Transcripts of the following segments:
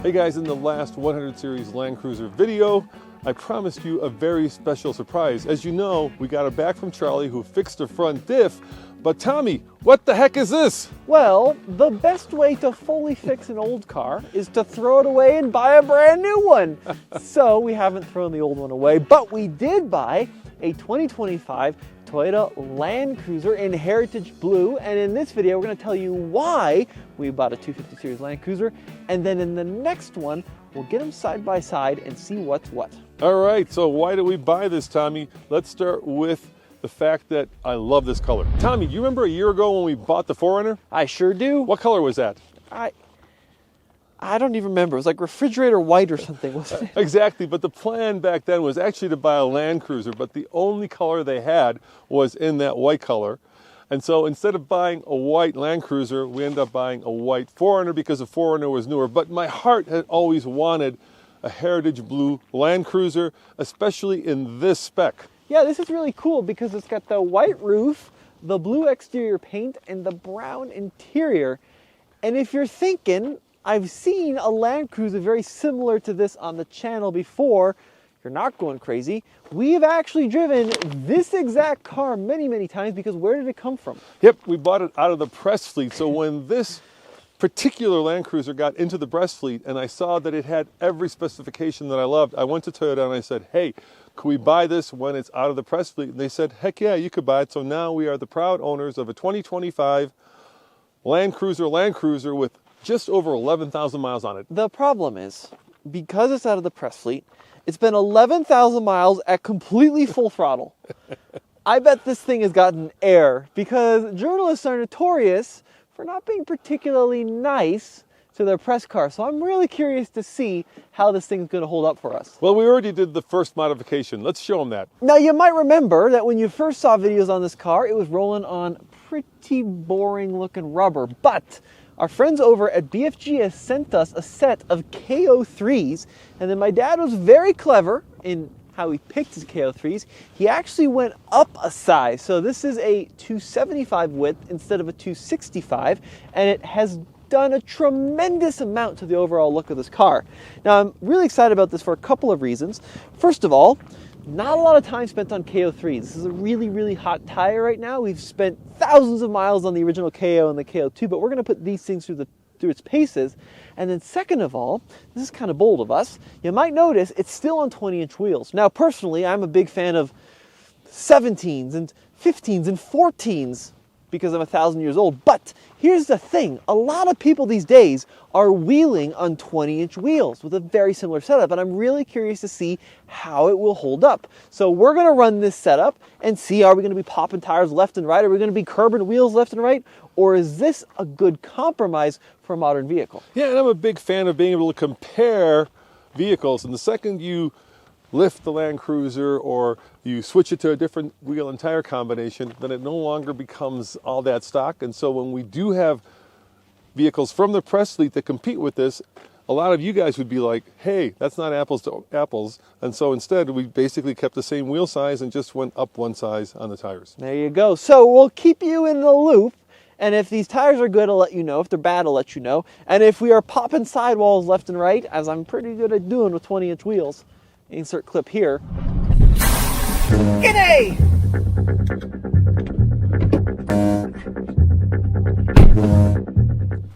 Hey guys, in the last 100 Series Land Cruiser video, I promised you a very special surprise. As you know, we got it back from Charlie who fixed the front diff, but Tommy, what the heck is this? Well, the best way to fully fix an old car is to throw it away and buy a brand new one. So we haven't thrown the old one away, but we did buy a 2025 Toyota Land Cruiser in Heritage Blue, and in this video we're going to tell you why we bought a 250 Series Land Cruiser, and then in the next one we'll get them side by side and see what's what. All right, so why did we buy this, Tommy? Let's start with the fact that I love this color. Tommy, you remember a year ago when we bought the 4Runner? I sure do. What color was that? I don't even remember. It was like refrigerator white or something, wasn't it? Exactly, but the plan back then was actually to buy a Land Cruiser, but the only color they had was in that white color. And so instead of buying a white Land Cruiser, we ended up buying a white 4Runner because the 4Runner was newer. But my heart had always wanted a Heritage Blue Land Cruiser, especially in this spec. Yeah, this is really cool because it's got the white roof, the blue exterior paint, and the brown interior. And if you're thinking, I've seen a Land Cruiser very similar to this on the channel before, you're not going crazy. We've actually driven this exact car many, many times because where did it come from? Yep, we bought it out of the press fleet. So when this particular Land Cruiser got into the press fleet and I saw that it had every specification that I loved, I went to Toyota and I said, hey, could we buy this when it's out of the press fleet? And they said, heck yeah, you could buy it. So now we are the proud owners of a 2025 Land Cruiser with just over 11,000 miles on it. The problem is, because it's out of the press fleet, it's been 11,000 miles at completely full throttle. I bet this thing has gotten air because journalists are notorious for not being particularly nice to their press car. So I'm really curious to see how this thing's going to hold up for us. Well, we already did the first modification. Let's show them that. Now, you might remember that when you first saw videos on this car, it was rolling on pretty boring looking rubber, but our friends over at BFG has sent us a set of KO3s, and then my dad was very clever in how he picked his KO3s. He actually went up a size. So this is a 275 width instead of a 265, and it has done a tremendous amount to the overall look of this car. Now, I'm really excited about this for a couple of reasons. First of all, not a lot of time spent on KO3s. This is a really, really hot tire right now. We've spent thousands of miles on the original KO and the KO2, but we're going to put these things through its paces. And then second of all, this is kind of bold of us, you might notice it's still on 20-inch wheels. Now, personally, I'm a big fan of 17s and 15s and 14s because I'm 1,000 years old. But here's the thing. A lot of people these days are wheeling on 20-inch wheels with a very similar setup, and I'm really curious to see how it will hold up. So we're going to run this setup and see, are we going to be popping tires left and right? Are we going to be curbing wheels left and right? Or is this a good compromise for a modern vehicle? Yeah, and I'm a big fan of being able to compare vehicles. And the second you lift the Land Cruiser or you switch it to a different wheel and tire combination, then it no longer becomes all that stock. And so when we do have vehicles from the press fleet that compete with this, a lot of you guys would be like, hey, that's not apples to apples. And so instead, we basically kept the same wheel size and just went up one size on the tires. There you go. So we'll keep you in the loop. And if these tires are good, I'll let you know. If they're bad, I'll let you know. And if we are popping sidewalls left and right, as I'm pretty good at doing with 20-inch wheels, insert clip here. G'day!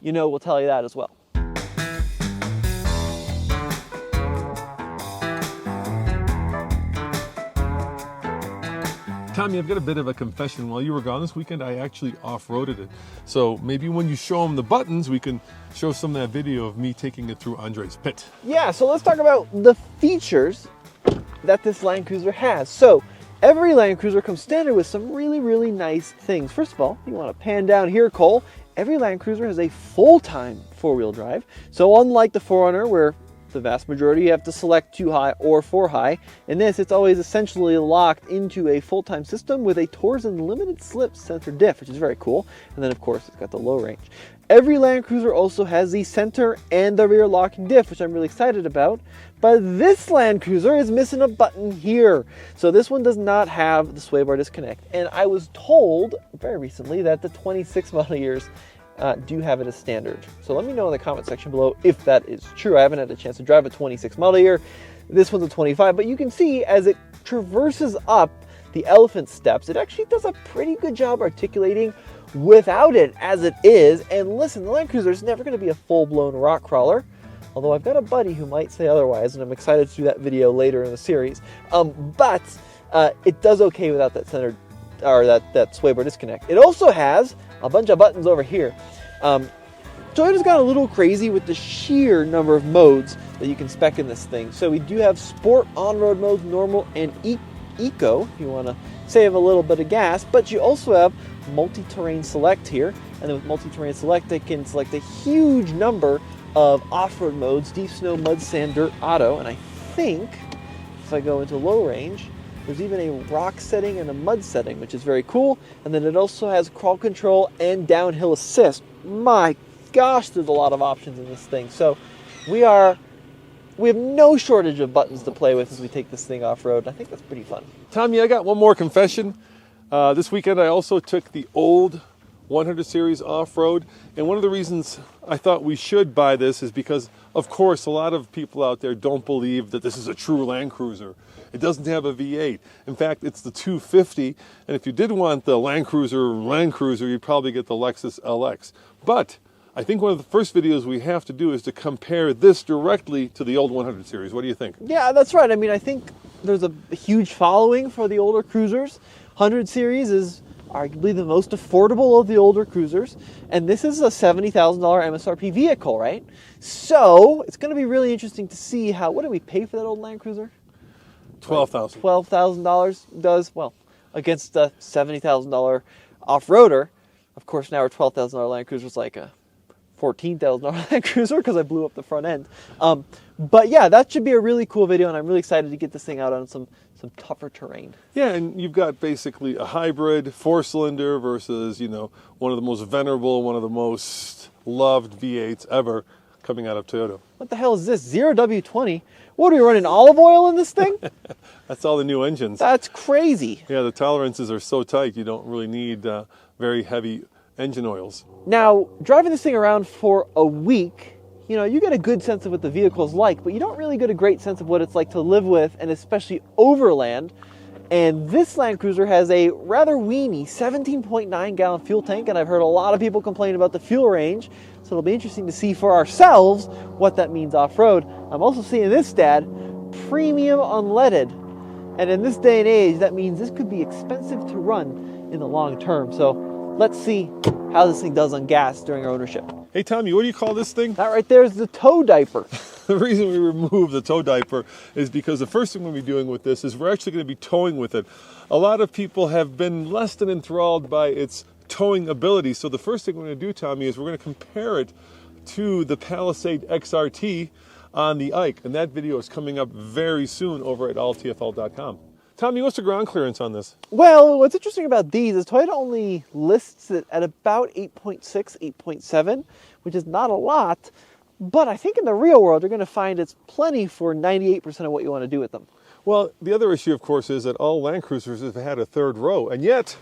You know, we'll tell you that as well. Tommy, I've got a bit of a confession. While you were gone this weekend, I actually off-roaded it. So maybe when you show them the buttons, we can show some of that video of me taking it through Andre's pit. Yeah, so let's talk about the features that this Land Cruiser has. So every Land Cruiser comes standard with some really, really nice things. First of all, you want to pan down here, Cole. Every Land Cruiser has a full-time four-wheel drive. So unlike the 4Runner, where the vast majority you have to select 2 high or 4 high, in this it's always essentially locked into a full-time system with a Torsen limited slip center diff, which is very cool. And then of course it's got the low range. Every Land Cruiser also has the center and the rear locking diff, which I'm really excited about. But this Land Cruiser is missing a button here. So this one does not have the sway bar disconnect. And I was told very recently that the 26 model years do have it as standard. So let me know in the comment section below if that is true. I haven't had a chance to drive a 26 model year. This one's a 25, but you can see as it traverses up the elephant steps, it actually does a pretty good job articulating without it as it is. And listen, the Land Cruiser is never going to be a full-blown rock crawler, although I've got a buddy who might say otherwise, and I'm excited to do that video later in the series. But it does okay without that center, or that sway bar disconnect. It also has a bunch of buttons over here. Toyota's got a little crazy with the sheer number of modes that you can spec in this thing. So we do have sport, on-road modes, normal, and eco, if you want to save a little bit of gas, but you also have multi-terrain select here, and then with multi-terrain select, they can select a huge number of off-road modes: deep snow, mud, sand, dirt, auto, and I think if I go into low range, there's even a rock setting and a mud setting, which is very cool. And then it also has crawl control and downhill assist. My gosh, there's a lot of options in this thing. So we have no shortage of buttons to play with as we take this thing off-road. I think that's pretty fun. Tommy, I got one more confession. This weekend I also took the old 100 series off-road, and one of the reasons I thought we should buy this is because, of course, a lot of people out there don't believe that this is a true Land Cruiser. It doesn't have a V8. In fact, it's the 250, and if you did want the Land Cruiser, you'd probably get the Lexus LX. But I think one of the first videos we have to do is to compare this directly to the old 100 series. What do you think? Yeah, that's right. I mean, I think there's a huge following for the older cruisers. 100 series is arguably the most affordable of the older cruisers, and this is a $70,000 MSRP vehicle, right? So it's going to be really interesting to see what did we pay for that old Land Cruiser? $12,000. $12,000 does, well, against a $70,000 off-roader. Of course, now our $12,000 Land Cruiser is like a $14,000 Land Cruiser because I blew up the front end. But yeah, that should be a really cool video, and I'm really excited to get this thing out on some tougher terrain. Yeah, and you've got basically a hybrid 4-cylinder versus, one of the most venerable, one of the most loved V8s ever coming out of Toyota. What the hell is this? 0W20? What, are we running olive oil in this thing? That's all the new engines. That's crazy. Yeah, the tolerances are so tight, you don't really need very heavy engine oils. Now, driving this thing around for a week, you get a good sense of what the vehicle's like, but you don't really get a great sense of what it's like to live with, and especially overland. And this Land Cruiser has a rather weeny 17.9 gallon fuel tank, and I've heard a lot of people complain about the fuel range, so it'll be interesting to see for ourselves what that means off-road. I'm also seeing this stat, premium unleaded, and in this day and age, that means this could be expensive to run in the long term. So let's see how this thing does on gas during our ownership. Hey, Tommy, what do you call this thing? That right there is the tow diaper. The reason we remove the tow diaper is because the first thing we'll be doing with this is we're actually going to be towing with it. A lot of people have been less than enthralled by its towing ability. So the first thing we're going to do, Tommy, is we're going to compare it to the Palisade XRT on the Ike. And that video is coming up very soon over at alltfl.com. Tommy, what's the ground clearance on this? Well, what's interesting about these is Toyota only lists it at about 8.6, 8.7, which is not a lot, but I think in the real world you're going to find it's plenty for 98% of what you want to do with them. Well, the other issue, of course, is that all Land Cruisers have had a third row, and yet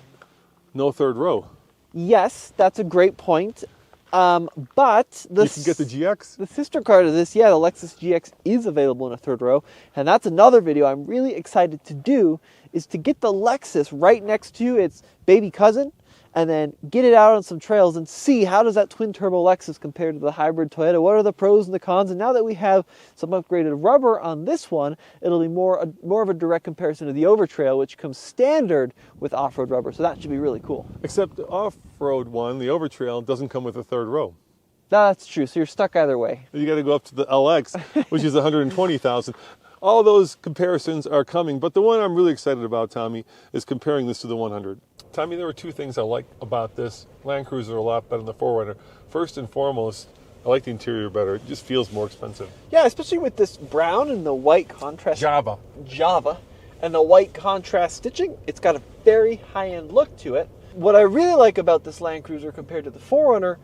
no third row. Yes, that's a great point. But you can get the GX? The sister car to this, the Lexus GX is available in a third row. And that's another video I'm really excited to do, is to get the Lexus right next to its baby cousin and then get it out on some trails and see how does that twin turbo Lexus compare to the hybrid Toyota. What are the pros and the cons? And now that we have some upgraded rubber on this one, it'll be more of a direct comparison to the Overtrail, which comes standard with off-road rubber. So that should be really cool. Except the off-road one, the Overtrail, doesn't come with a third row. That's true. So you're stuck either way. You got to go up to the LX, which is 120,000. All those comparisons are coming, but the one I'm really excited about, Tommy, is comparing this to the 100. Tommy, there were two things I like about this Land Cruiser a lot better than the 4Runner. First and foremost, I like the interior better. It just feels more expensive. Yeah, especially with this brown and the white contrast. Java. And the white contrast stitching. It's got a very high-end look to it. What I really like about this Land Cruiser compared to the 4Runner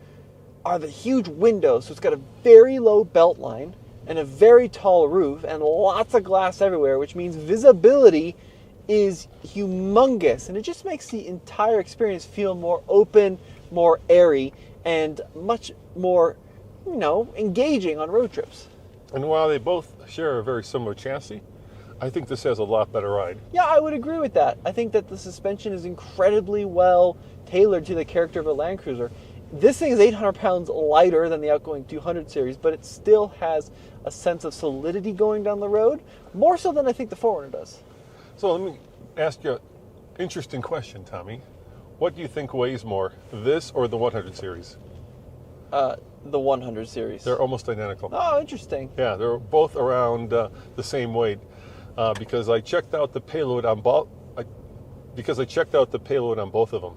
are the huge windows. So it's got a very low belt line and a very tall roof and lots of glass everywhere, which means visibility is humongous, and it just makes the entire experience feel more open, more airy, and much more, engaging on road trips. And while they both share a very similar chassis, I think this has a lot better ride. Yeah, I would agree with that. I think that the suspension is incredibly well tailored to the character of a Land Cruiser. This thing is 800 pounds lighter than the outgoing 200 series, but it still has a sense of solidity going down the road, more so than I think the 4Runner does. So let me ask you an interesting question, Tommy. What do you think weighs more, this or the 100 series? The 100 series. They're almost identical. Oh, interesting. Yeah, they're both around the same weight because I checked out the payload on both. Because I checked out the payload on both of them.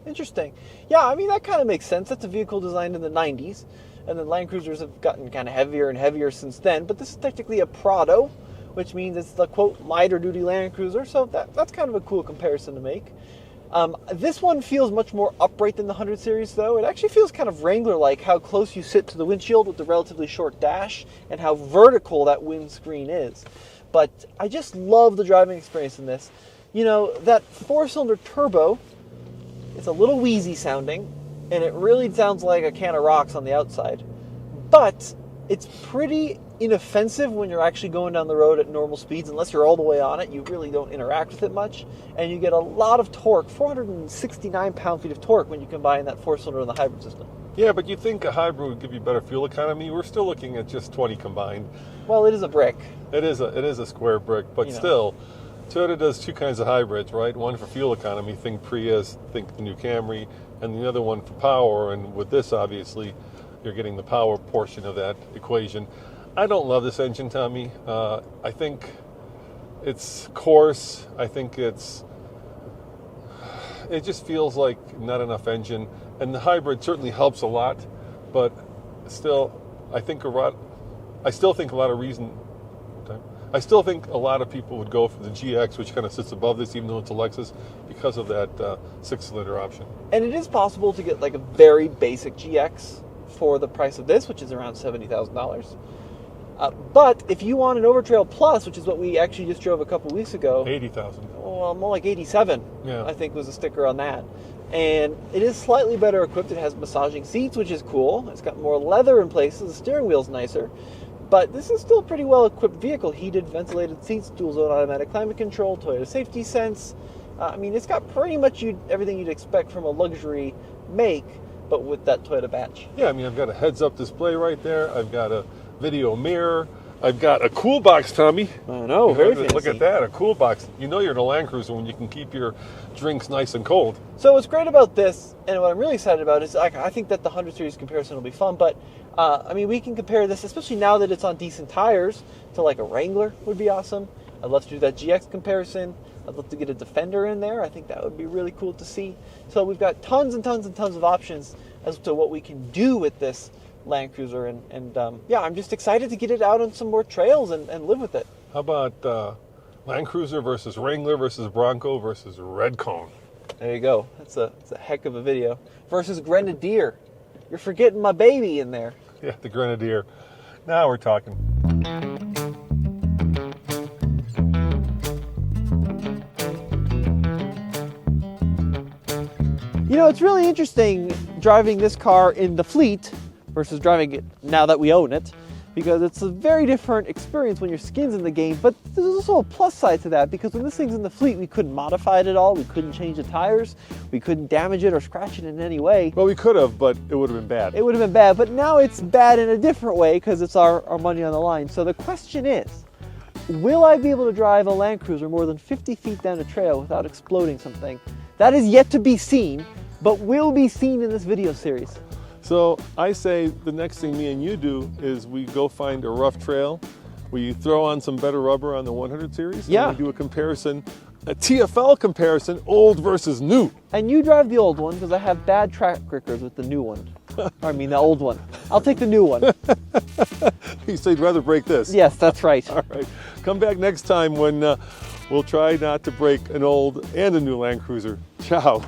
Interesting. Yeah, I mean, that kind of makes sense. That's a vehicle designed in the 90s, and then Land Cruisers have gotten kind of heavier and heavier since then, but this is technically a Prado, which means it's the, quote, lighter duty Land Cruiser, so that's kind of a cool comparison to make. This one feels much more upright than the 100 series, though. It actually feels kind of Wrangler-like, how close you sit to the windshield with the relatively short dash, and how vertical that windscreen is. But I just love the driving experience in this. That 4-cylinder turbo, it's a little wheezy sounding, and it really sounds like a can of rocks on the outside. But it's pretty inoffensive when you're actually going down the road at normal speeds. Unless you're all the way on it, you really don't interact with it much. And you get a lot of torque, 469 pound-feet of torque when you combine that 4-cylinder and the hybrid system. Yeah, but you think a hybrid would give you better fuel economy? We're still looking at just 20 combined. Well, it is a brick. It is a square brick, but still. Toyota does two kinds of hybrids, right? One for fuel economy, think Prius, think the new Camry, and the other one for power. And with this, obviously, you're getting the power portion of that equation. I don't love this engine, Tommy. I think it's coarse. I think it just feels like not enough engine. And the hybrid certainly helps a lot, but still, I still think a lot of people would go for the GX, which kind of sits above this, even though it's a Lexus, because of that 6-cylinder option. And it is possible to get like a very basic GX for the price of this, which is around $70,000. But if you want an Overtrail Plus, which is what we actually just drove a couple weeks ago, $80,000. Well, more like 87. Yeah. I think was a sticker on that. And it is slightly better equipped. It has massaging seats, which is cool. It's got more leather in places. The steering wheel's nicer. But this is still a pretty well-equipped vehicle. Heated, ventilated seats, dual-zone automatic climate control, Toyota Safety Sense. It's got pretty much everything you'd expect from a luxury make, but with that Toyota badge. Yeah, I've got a heads-up display right there. I've got a video mirror. I've got a cool box, Tommy. I know, very fancy. Look at that, a cool box. You know you're in a Land Cruiser when you can keep your drinks nice and cold. So what's great about this, and what I'm really excited about, is I think that the 100 Series comparison will be fun, but we can compare this, especially now that it's on decent tires, to like a Wrangler would be awesome. I'd love to do that GX comparison. I'd love to get a Defender in there. I think that would be really cool to see. So we've got tons and tons and tons of options as to what we can do with this Land Cruiser, and I'm just excited to get it out on some more trails and live with it. How about Land Cruiser versus Wrangler versus Bronco versus Red Cone? There you go. That's a heck of a video. Versus Grenadier. You're forgetting my baby in there. Yeah, the Grenadier. Now we're talking. It's really interesting driving this car in the fleet versus driving it now that we own it, because it's a very different experience when your skin's in the game. But there's also a plus side to that, because when this thing's in the fleet, we couldn't modify it at all. We couldn't change the tires. We couldn't damage it or scratch it in any way. Well, we could have, but it would have been bad. It would have been bad, but now it's bad in a different way because it's our money on the line. So the question is, will I be able to drive a Land Cruiser more than 50 feet down a trail without exploding something? That is yet to be seen, but will be seen in this video series. So I say the next thing me and you do is we go find a rough trail, we throw on some better rubber on the 100 series, yeah, and we do a comparison, a TFL comparison, old versus new. And you drive the old one because I have bad track records with the new one. The old one. I'll take the new one. You say you'd rather break this? Yes, that's right. All right. Come back next time when we'll try not to break an old and a new Land Cruiser. Ciao.